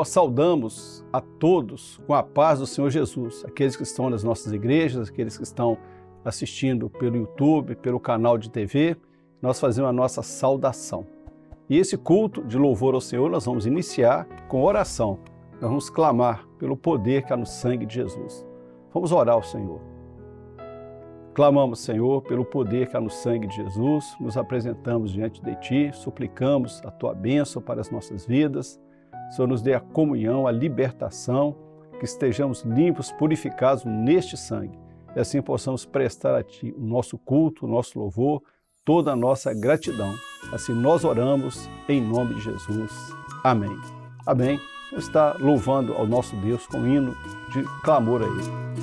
Nós saudamos a todos com a paz do Senhor Jesus, aqueles que estão nas nossas igrejas, aqueles que estão assistindo pelo YouTube, pelo canal de TV, nós fazemos a nossa saudação. E esse culto de louvor ao Senhor nós vamos iniciar com oração. Nós vamos clamar pelo poder que há no sangue de Jesus. Vamos orar ao Senhor. Clamamos, Senhor, pelo poder que há no sangue de Jesus, nos apresentamos diante de Ti, suplicamos a Tua bênção para as nossas vidas. Senhor, nos dê a comunhão, a libertação, que estejamos limpos, purificados neste sangue. E assim possamos prestar a Ti o nosso culto, o nosso louvor, toda a nossa gratidão. Assim nós oramos em nome de Jesus. Amém. Amém. Vamos estar louvando ao nosso Deus com um hino de clamor a Ele.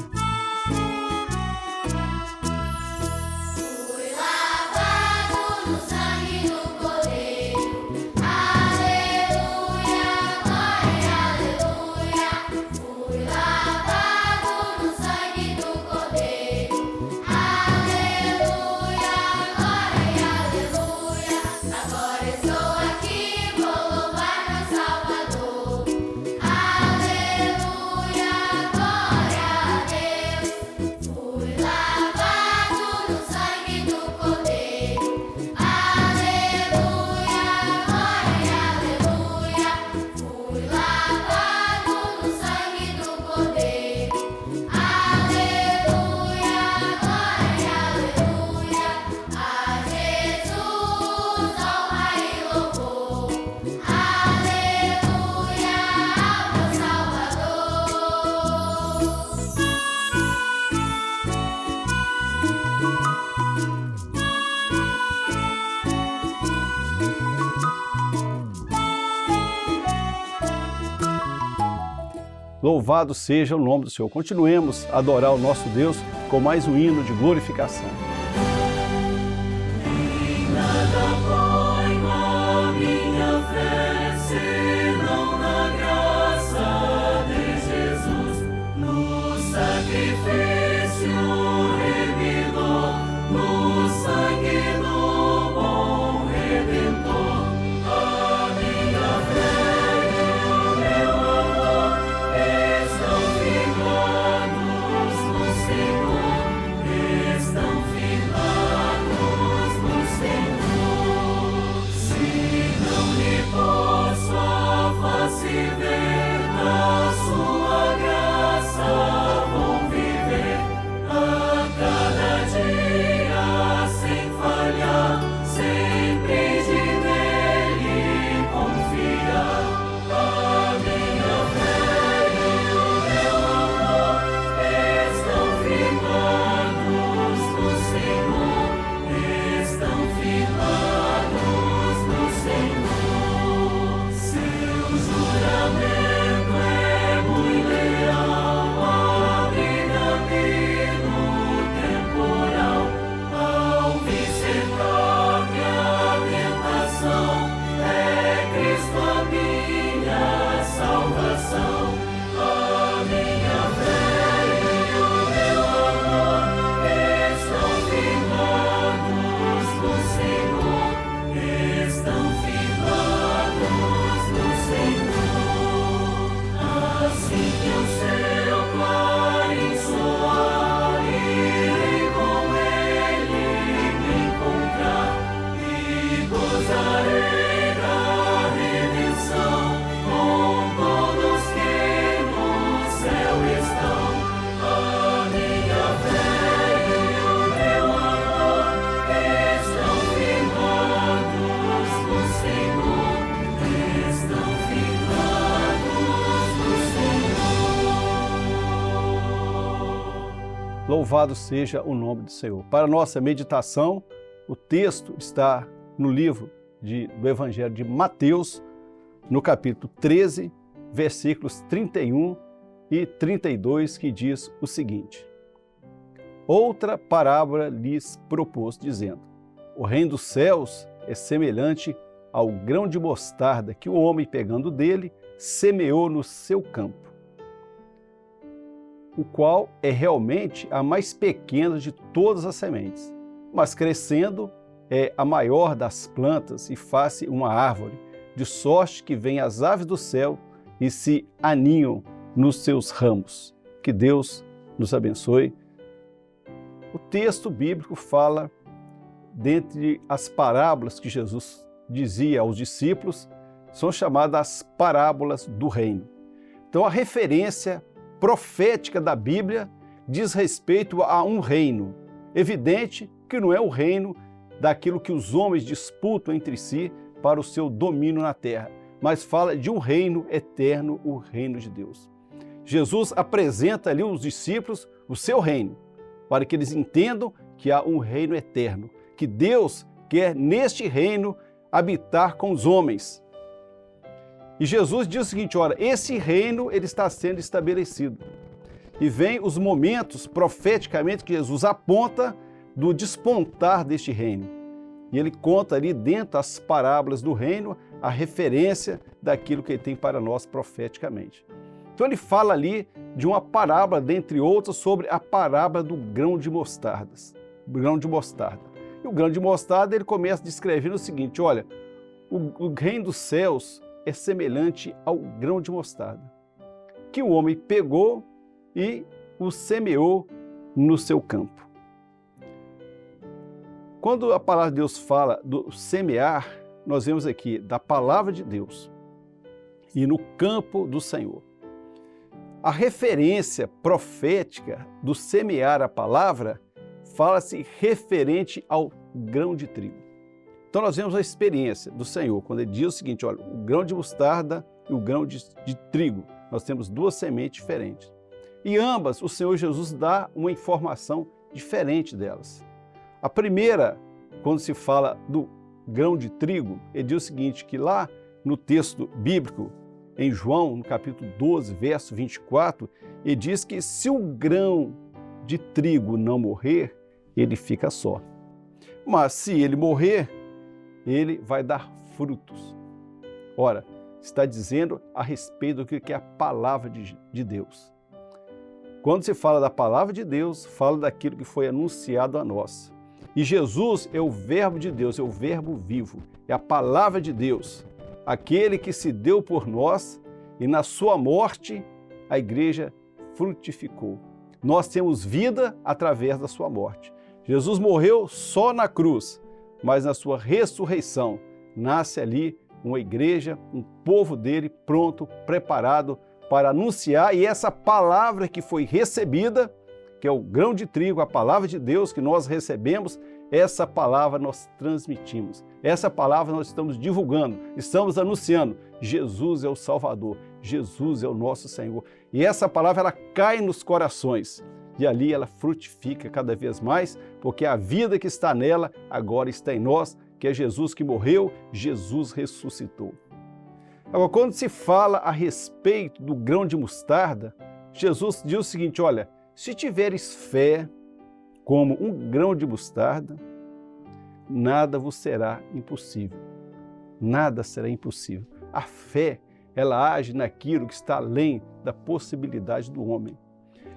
Louvado seja o nome do Senhor. Continuemos a adorar o nosso Deus com mais um hino de glorificação. Louvado seja o nome do Senhor. Para nossa meditação, o texto está no livro do Evangelho de Mateus, no capítulo 13, versículos 31 e 32, que diz o seguinte: Outra parábola lhes propôs, dizendo: O reino dos céus é semelhante ao grão de mostarda que o homem, pegando dele, semeou no seu campo, o qual é realmente a mais pequena de todas as sementes, mas crescendo é a maior das plantas e faz-se uma árvore, de sorte que vêm as aves do céu e se aninham nos seus ramos. Que Deus nos abençoe. O texto bíblico fala, dentre as parábolas que Jesus dizia aos discípulos, são chamadas as parábolas do reino. Então, a referência profética da Bíblia diz respeito a um reino. Evidente que não é o reino daquilo que os homens disputam entre si para o seu domínio na terra, mas fala de um reino eterno, o reino de Deus. Jesus apresenta ali aos discípulos o seu reino, para que eles entendam que há um reino eterno, que Deus quer neste reino habitar com os homens. E Jesus diz o seguinte, olha, esse reino ele está sendo estabelecido. E vem os momentos profeticamente que Jesus aponta do despontar deste reino. E ele conta ali dentro das parábolas do reino a referência daquilo que ele tem para nós profeticamente. Então ele fala ali de uma parábola, dentre outras, sobre a parábola do grão de mostarda. E o grão de mostarda ele começa descrevendo o seguinte, olha, o reino dos céus é semelhante ao grão de mostarda, que o homem pegou e o semeou no seu campo. Quando a palavra de Deus fala do semear, nós vemos aqui da palavra de Deus e no campo do Senhor. A referência profética do semear a palavra fala-se referente ao grão de trigo. Então nós vemos a experiência do Senhor, quando ele diz o seguinte, olha, o grão de mostarda e o grão de trigo, nós temos duas sementes diferentes. E ambas, o Senhor Jesus dá uma informação diferente delas. A primeira, quando se fala do grão de trigo, ele diz o seguinte, que lá no texto bíblico, em João, no capítulo 12, verso 24, ele diz que se o grão de trigo não morrer, ele fica só. Mas se ele morrer, ele vai dar frutos. Ora, está dizendo a respeito do que é a palavra de Deus. Quando se fala da palavra de Deus, fala daquilo que foi anunciado a nós. E Jesus é o verbo de Deus, é o verbo vivo, é a palavra de Deus, aquele que se deu por nós e na sua morte a igreja frutificou. Nós temos vida através da sua morte. Jesus morreu só na cruz, mas na sua ressurreição nasce ali uma igreja, um povo dele pronto, preparado para anunciar, e essa palavra que foi recebida, que é o grão de trigo, a palavra de Deus que nós recebemos, essa palavra nós transmitimos, essa palavra nós estamos divulgando, estamos anunciando, Jesus é o Salvador, Jesus é o nosso Senhor. E essa palavra ela cai nos corações e ali ela frutifica cada vez mais, porque a vida que está nela agora está em nós, que é Jesus que morreu, Jesus ressuscitou. Agora, quando se fala a respeito do grão de mostarda, Jesus diz o seguinte, olha, se tiveres fé como um grão de mostarda, nada vos será impossível. Nada será impossível. A fé, ela age naquilo que está além da possibilidade do homem.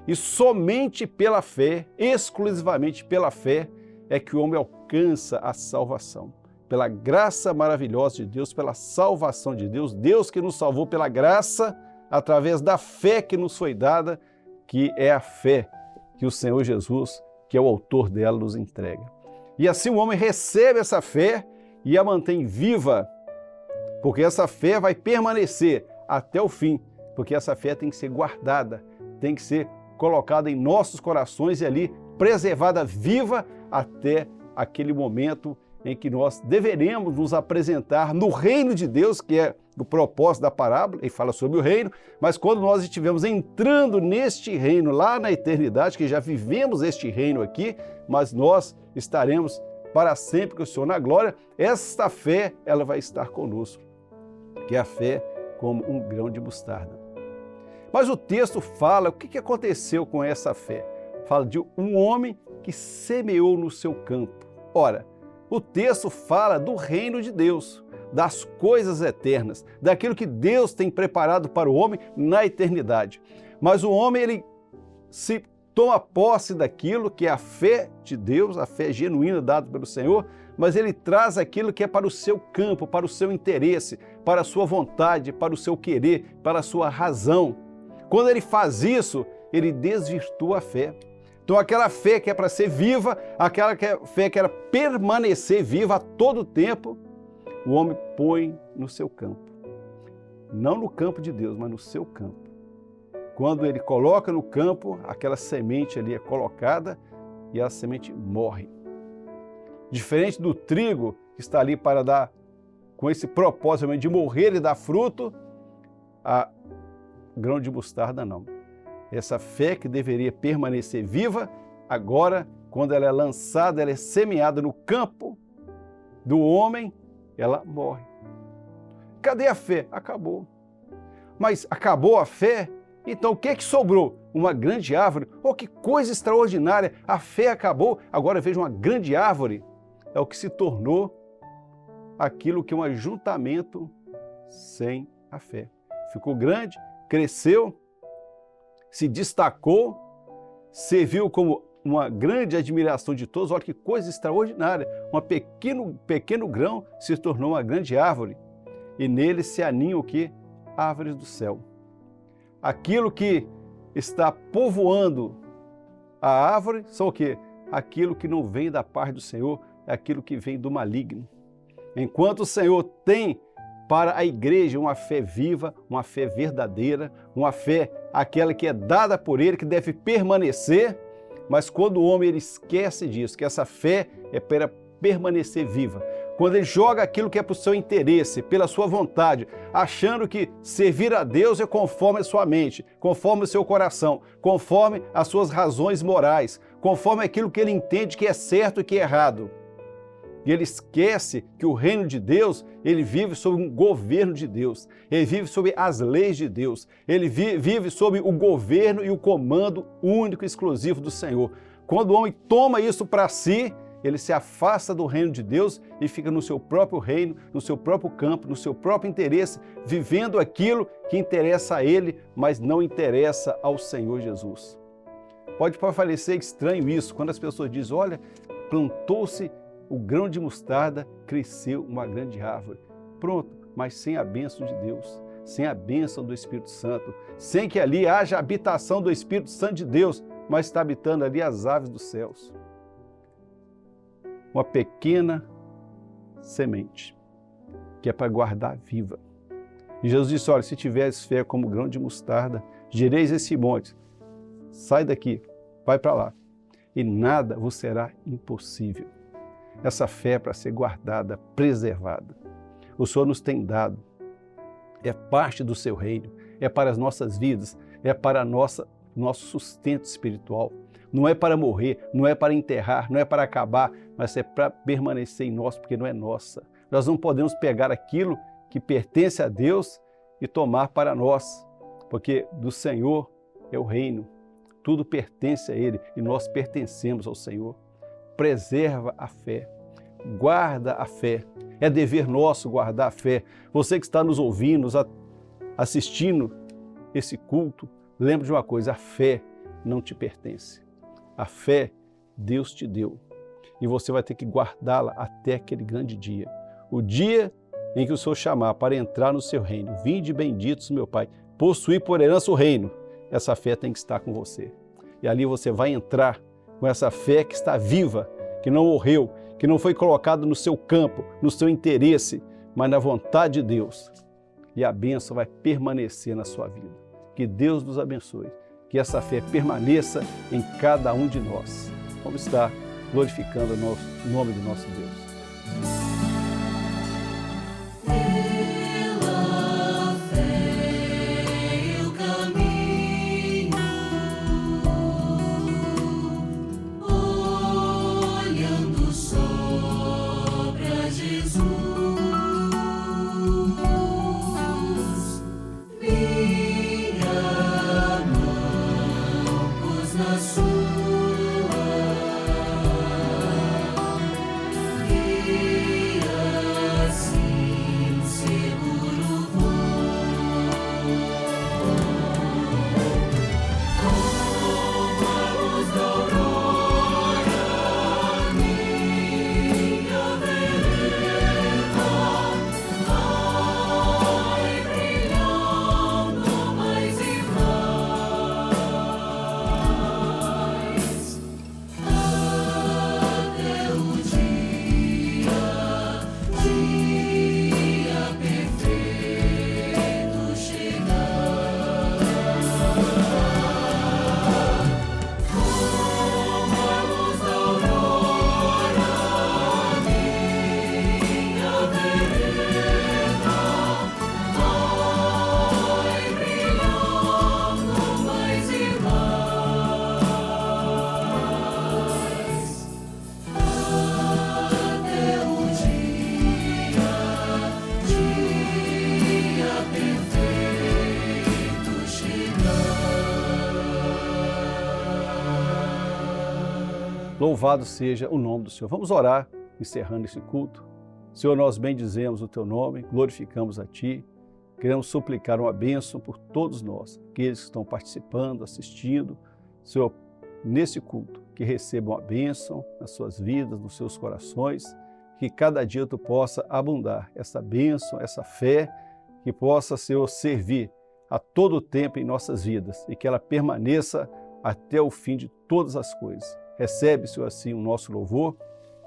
E somente pela fé, exclusivamente pela fé, é que o homem alcança a salvação. Pela graça maravilhosa de Deus, pela salvação de Deus, Deus que nos salvou pela graça, através da fé que nos foi dada, que é a fé que o Senhor Jesus, que é o autor dela, nos entrega. E assim o homem recebe essa fé e a mantém viva, porque essa fé vai permanecer até o fim, porque essa fé tem que ser guardada, tem que ser colocada em nossos corações e ali preservada viva até aquele momento em que nós deveremos nos apresentar no reino de Deus, que é o propósito da parábola, ele fala sobre o reino, mas quando nós estivermos entrando neste reino lá na eternidade, que já vivemos este reino aqui, mas nós estaremos para sempre com o Senhor na glória, esta fé ela vai estar conosco, que é a fé como um grão de mostarda. Mas o texto fala o que aconteceu com essa fé. Fala de um homem que semeou no seu campo. Ora, o texto fala do reino de Deus, das coisas eternas, daquilo que Deus tem preparado para o homem na eternidade. Mas o homem, ele se toma posse daquilo que é a fé de Deus, a fé genuína dada pelo Senhor, mas ele traz aquilo que é para o seu campo, para o seu interesse, para a sua vontade, para o seu querer, para a sua razão. Quando ele faz isso, ele desvirtua a fé. Então aquela fé que é para ser viva, aquela fé que era permanecer viva a todo tempo, o homem põe no seu campo. Não no campo de Deus, mas no seu campo. Quando ele coloca no campo, aquela semente ali é colocada e a semente morre. Diferente do trigo, que está ali para dar, com esse propósito de morrer e dar fruto, a grão de mostarda não. Essa fé que deveria permanecer viva, agora, quando ela é lançada, ela é semeada no campo do homem, ela morre. Cadê a fé? Acabou. Mas acabou a fé? Então o que sobrou? Uma grande árvore? Oh, que coisa extraordinária! A fé acabou, agora veja uma grande árvore. É o que se tornou aquilo que é um ajuntamento sem a fé. Ficou grande, cresceu, se destacou, serviu como uma grande admiração de todos. Olha que coisa extraordinária! Um pequeno grão se tornou uma grande árvore. E nele se aninham o quê? Árvores do céu. Aquilo que está povoando a árvore são o quê? Aquilo que não vem da parte do Senhor, é aquilo que vem do maligno. Enquanto o Senhor tem para a igreja uma fé viva, uma fé verdadeira, uma fé aquela que é dada por Ele, que deve permanecer, mas quando o homem ele esquece disso, que essa fé é para permanecer viva, quando ele joga aquilo que é para o seu interesse, pela sua vontade, achando que servir a Deus é conforme a sua mente, conforme o seu coração, conforme as suas razões morais, conforme aquilo que ele entende que é certo e que é errado. E ele esquece que o reino de Deus, ele vive sob um governo de Deus, ele vive sob as leis de Deus, ele vive sob o governo e o comando único e exclusivo do Senhor. Quando o homem toma isso para si, ele se afasta do reino de Deus e fica no seu próprio reino, no seu próprio campo, no seu próprio interesse, vivendo aquilo que interessa a ele, mas não interessa ao Senhor Jesus. Pode parecer estranho isso, quando as pessoas dizem, olha, plantou-se o grão de mostarda, cresceu uma grande árvore. Pronto, mas sem a bênção de Deus, sem a bênção do Espírito Santo, sem que ali haja habitação do Espírito Santo de Deus, mas está habitando ali as aves dos céus. Uma pequena semente, que é para guardar viva. E Jesus disse, olha, se tiveres fé como grão de mostarda, direis esse monte, sai daqui, vai para lá, e nada vos será impossível. Essa fé é para ser guardada, preservada. O Senhor nos tem dado, é parte do seu reino, é para as nossas vidas, é para nosso sustento espiritual. Não é para morrer, não é para enterrar, não é para acabar, mas é para permanecer em nós, porque não é nossa. Nós não podemos pegar aquilo que pertence a Deus e tomar para nós, porque do Senhor é o reino, tudo pertence a Ele e nós pertencemos ao Senhor. Preserva a fé, guarda a fé, é dever nosso guardar a fé. Você que está nos ouvindo, assistindo esse culto, lembre de uma coisa, a fé não te pertence. A fé Deus te deu e você vai ter que guardá-la até aquele grande dia. O dia em que o Senhor chamar para entrar no seu reino. Vinde benditos, meu Pai, possuir por herança o reino. Essa fé tem que estar com você. E ali você vai entrar com essa fé que está viva, que não morreu, que não foi colocada no seu campo, no seu interesse, mas na vontade de Deus. E a bênção vai permanecer na sua vida. Que Deus nos abençoe. Que essa fé permaneça em cada um de nós. Vamos estar glorificando o nome do nosso Deus. Sua, e eu caminho, olhando só para Jesus. Minha mão pus na sua. Louvado seja o nome do Senhor. Vamos orar, encerrando esse culto. Senhor, nós bendizemos o Teu nome, glorificamos a Ti. Queremos suplicar uma bênção por todos nós, aqueles que estão participando, assistindo. Senhor, nesse culto, que recebam a bênção nas suas vidas, nos seus corações, que cada dia Tu possa abundar essa bênção, essa fé, que possa, Senhor, servir a todo tempo em nossas vidas e que ela permaneça até o fim de todas as coisas. Recebe, Senhor, assim o nosso louvor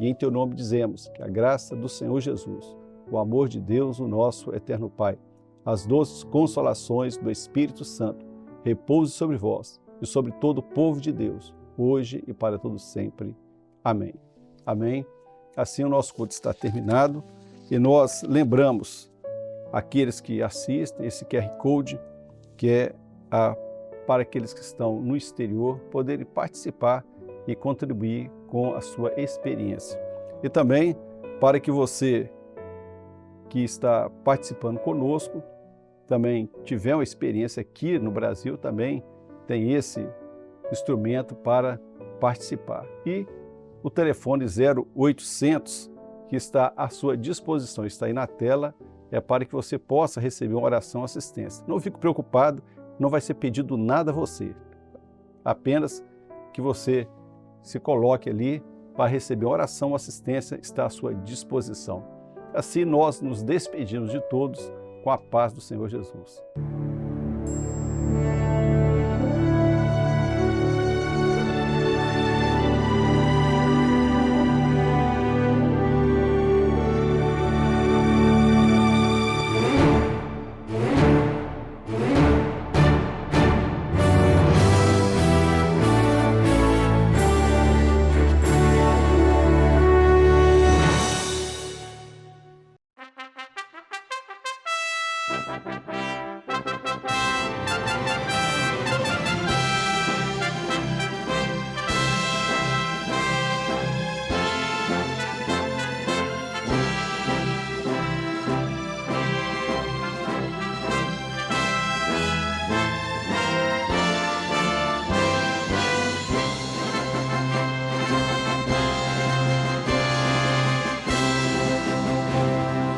e em Teu nome dizemos que a graça do Senhor Jesus, o amor de Deus, o nosso eterno Pai, as doces consolações do Espírito Santo repouse sobre vós e sobre todo o povo de Deus, hoje e para todo sempre. Amém. Amém. Assim o nosso culto está terminado e nós lembramos aqueles que assistem, esse QR Code, que é para aqueles que estão no exterior poderem participar e contribuir com a sua experiência. E também para que você que está participando conosco, também tiver uma experiência aqui no Brasil, também tem esse instrumento para participar. E o telefone 0800, que está à sua disposição, está aí na tela, é para que você possa receber uma oração assistência. Não fique preocupado, não vai ser pedido nada a você, apenas que você se coloque ali para receber uma oração assistência, está à sua disposição. Assim nós nos despedimos de todos com a paz do Senhor Jesus.